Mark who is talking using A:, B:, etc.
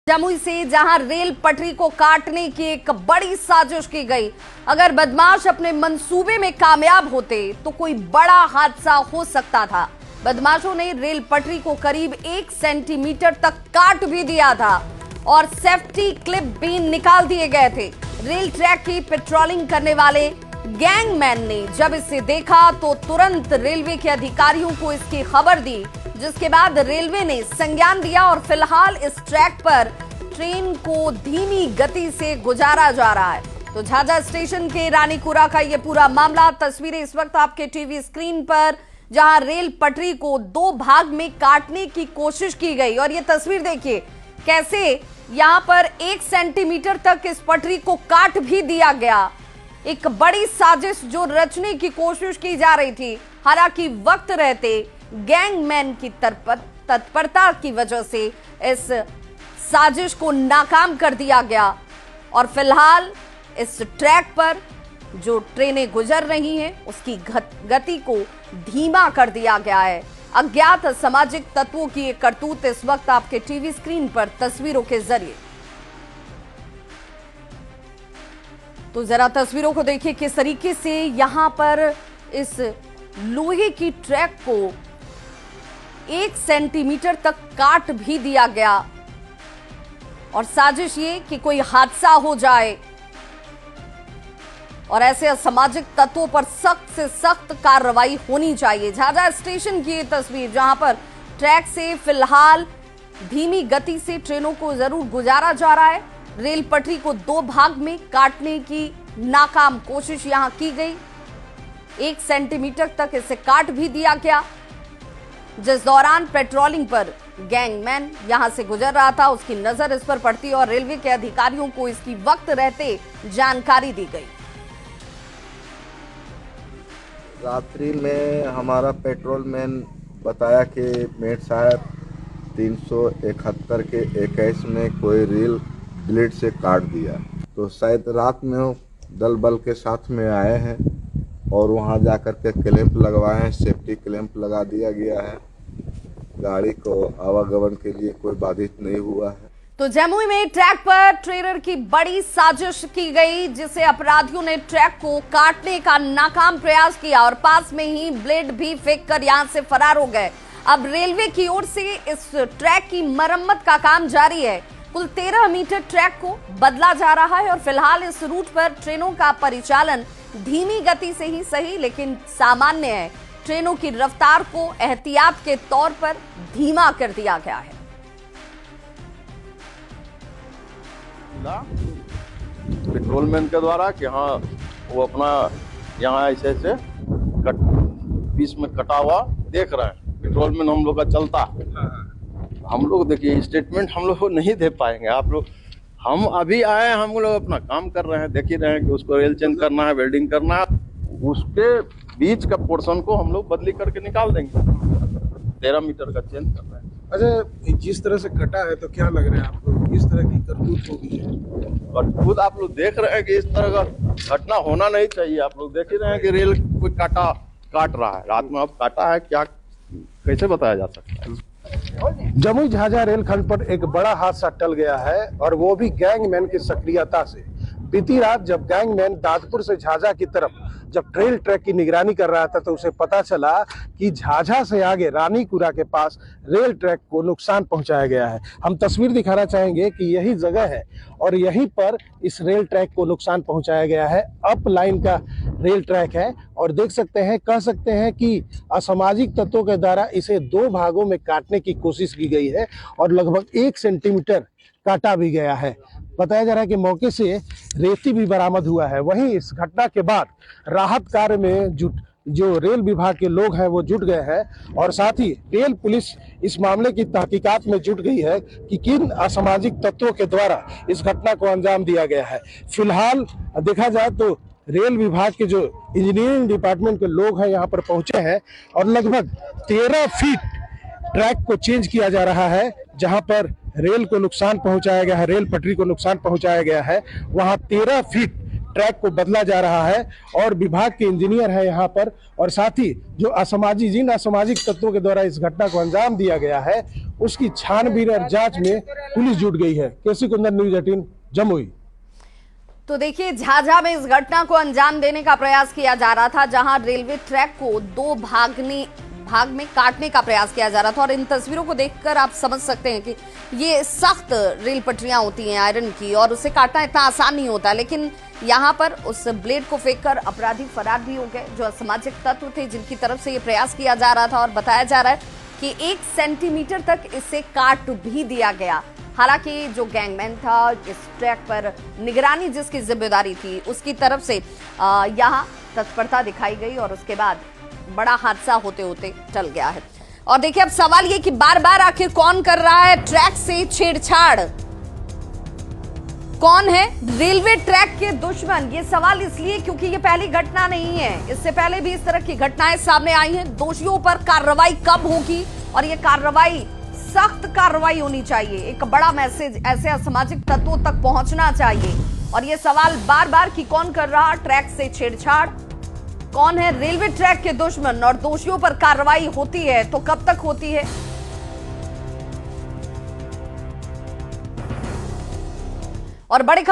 A: जमुई से जहां रेल पटरी को काटने की एक बड़ी साजिश की गई। अगर बदमाश अपने मंसूबे में कामयाब होते तो कोई बड़ा हादसा हो सकता था। बदमाशों ने रेल पटरी को करीब 1 सेंटीमीटर तक काट भी दिया था और सेफ्टी क्लिप भी निकाल दिए गए थे। रेल ट्रैक की पेट्रोलिंग करने वाले गैंगमैन ने जब इसे देखा तो तुरंत रेलवे के अधिकारियों को इसकी खबर दी, जिसके बाद रेलवे ने संज्ञान दिया और फिलहाल इस ट्रैक पर ट्रेन को धीमी गति से गुजारा जा रहा है। तो झाझा स्टेशन के रानीकुरा का ये पूरा मामला, तस्वीरें इस वक्त आपके टीवी स्क्रीन पर, जहां रेल पटरी को 2 भाग में काटने की कोशिश की गई। और ये तस्वीर देखिए कैसे यहां पर 1 सेंटीमीटर तक इस पटरी को काट भी दिया गया। एक बड़ी साजिश जो रचने की कोशिश की जा रही थी, हालांकि वक्त रहते गैंगमैन की तत्परता की वजह से इस साजिश को नाकाम कर दिया गया और फिलहाल इस ट्रैक पर जो ट्रेनें गुजर रही हैं उसकी गति को धीमा कर दिया गया है। अज्ञात असामाजिक तत्वों की एक करतूत इस वक्त आपके टीवी स्क्रीन पर तस्वीरों के जरिए। तो जरा तस्वीरों को देखिए किस तरीके से यहां पर इस लोहे की ट्रैक को 1 सेंटीमीटर तक काट भी दिया गया और साजिश ये कि कोई हादसा हो जाए और ऐसे असामाजिक तत्वों पर सख्त से सख्त कार्रवाई होनी चाहिए। झाझा स्टेशन की ये तस्वीर, जहां पर ट्रैक से फिलहाल धीमी गति से ट्रेनों को जरूर गुजारा जा रहा है। रेल पटरी को 2 भाग में काटने की नाकाम कोशिश यहां की गई। 1 सेंटीमीटर तक इसे काट भी दिया गया, जिस दौरान पेट्रोलिंग पर गैंगमैन यहां से गुजर रहा था, उसकी नजर इस पर पड़ती और रेलवे के अधिकारियों को इसकी वक्त रहते जानकारी दी गई।
B: रात्रि में हमारा पेट्रोल मैन बताया कि मेट साहब 371 के 21 में कोई रेल ब्लेड से काट दिया। तो शायद रात में वो दल बल के साथ में आए हैं और वहां जाकर के क्लैंप लगवाए हैं, सेफ्टी क्लैंप लगा दिया गया है। गाड़ी को आवागमन के लिए कोई बाधित नहीं हुआ है।
A: तो जमुई में ट्रैक पर ट्रेलर की बड़ी साजिश की गई, जिसे अपराधियों ने ट्रैक को काटने का नाकाम प्रयास किया और पास में ही ब्लेड भी फेंककर यहां से फरार हो गए। अब रेलवे की ओर से इस ट्रैक की मरम्मत का काम जारी है। कुल 13 मीटर ट्रैक को बदला जा रहा है और फिलहाल इस रूट पर ट्रेनों का परिचालन धीमी गति से ही सही लेकिन सामान्य है। ट्रेनों की रफ्तार को एहतियात के तौर पर धीमा कर दिया गया है।
C: पेट्रोलमैन के द्वारा कि हाँ वो अपना यहाँ ऐसे ऐसे बीच में कटा हुआ देख रहे हैं। पेट्रोलमैन हम लोग का चलता है। हम लोग देखिए स्टेटमेंट हम लोग नहीं दे पाएंगे। आप लोग, हम अभी आए, हम लोग अपना काम कर रहे हैं, देख ही रहे हैं कि उसको रेल चेंज करना है, वेल्डिंग करना है, उसके बीच का पोर्शन को हम लोग बदली करके निकाल देंगे। 13 मीटर का चेंज कर रहे हैं।
D: अच्छा, जिस तरह से कटा है तो क्या लग रहा है आपको, किस तरह की करतूत होगी है?
C: और खुद आप लोग देख रहे हैं कि इस तरह का घटना होना नहीं चाहिए। आप लोग देख ही रहे हैं कि रेल कोई काट रहा है। रात में अब काटा है, क्या कैसे बताया जा सकता है?
D: जमुई झाझा रेलखंड पर एक बड़ा हादसा टल गया है और वो भी गैंगमैन की सक्रियता से। बीती रात जब गैंगमैन दादपुर से झाझा की तरफ जब रेल ट्रैक की निगरानी कर रहा था तो उसे पता चला कि झाझा से आगे रानीकुरा के पास रेल ट्रैक को नुकसान पहुंचाया गया है। हम तस्वीर दिखाना चाहेंगे कि यही जगह है और यहीं पर इस रेल ट्रैक को नुकसान पहुंचाया गया है। अप लाइन का रेल ट्रैक है और देख सकते हैं, कह सकते हैं कि असामाजिक तत्वों के द्वारा इसे 2 भागों में काटने की कोशिश की गई है और लगभग 1 सेंटीमीटर काटा भी गया है। बताया जा रहा है कि मौके से रेती भी बरामद हुआ है। वहीं इस घटना के बाद राहत कार्य में जो रेल विभाग के लोग हैं वो जुट गए हैं और साथ ही रेल पुलिस इस मामले की तहकीकात में जुट गई है कि किन असामाजिक तत्वों के द्वारा इस घटना को अंजाम दिया गया है। फिलहाल देखा जाए तो रेल विभाग के जो इंजीनियरिंग डिपार्टमेंट के लोग हैं यहाँ पर पहुंचे हैं और लगभग 13 फीट ट्रैक को चेंज किया जा रहा है। जहां पर रेल को नुकसान पहुंचाया गया है, रेल पटरी को नुकसान पहुंचाया गया है, वहां 13 फीट ट्रैक को बदला जा रहा है और विभाग के इंजीनियर है यहाँ पर, और साथ ही जो जिन असामाजिक तत्वों के द्वारा इस घटना को अंजाम दिया गया है उसकी छानबीन और जांच में पुलिस जुट गई है। केसी कुंदन, न्यूज़ 18, जमुई।
A: तो देखिए, झाझा में इस घटना को अंजाम देने का प्रयास किया जा रहा था, जहां रेलवे ट्रैक को दो भाग में काटने का प्रयास किया जा रहा था। और इन तस्वीरों को देखकर आप समझ सकते हैं कि ये सख्त रेल पटरियां होती हैं आयरन की, और उसे काटना इतना आसान नहीं होता। लेकिन यहाँ पर उस ब्लेड को फेंककर अपराधी फरार भी हो गए, जो असामाजिक तत्व थे जिनकी तरफ से ये प्रयास किया जा रहा था। और बताया जा रहा है कि 1 सेंटीमीटर तक इसे काट भी दिया गया। हालांकि जो गैंगमैन था, इस ट्रैक पर निगरानी जिसकी जिम्मेदारी थी, उसकी तरफ से यहाँ तत्परता दिखाई गई और उसके बाद बड़ा हादसा होते होते टल गया है। और देखिए, अब सवाल ये कि बार बार आखिर कौन कर रहा है ट्रैक से छेड़छाड़? कौन है रेलवे ट्रैक के दुश्मन? ये सवाल इसलिए क्योंकि ये पहली घटना नहीं है, इससे पहले भी इस तरह की घटनाएं सामने आई हैं। दोषियों पर कार्रवाई कब होगी? और ये कार्रवाई, सख्त कार्रवाई होनी चाहिए। एक बड़ा मैसेज ऐसे असामाजिक तत्वों तक पहुंचना चाहिए। और ये सवाल बार बार कि कौन कर रहा ट्रैक से छेड़छाड़, कौन है रेलवे ट्रैक के दुश्मन, और दोषियों पर कार्रवाई होती है तो कब तक होती है? और बड़े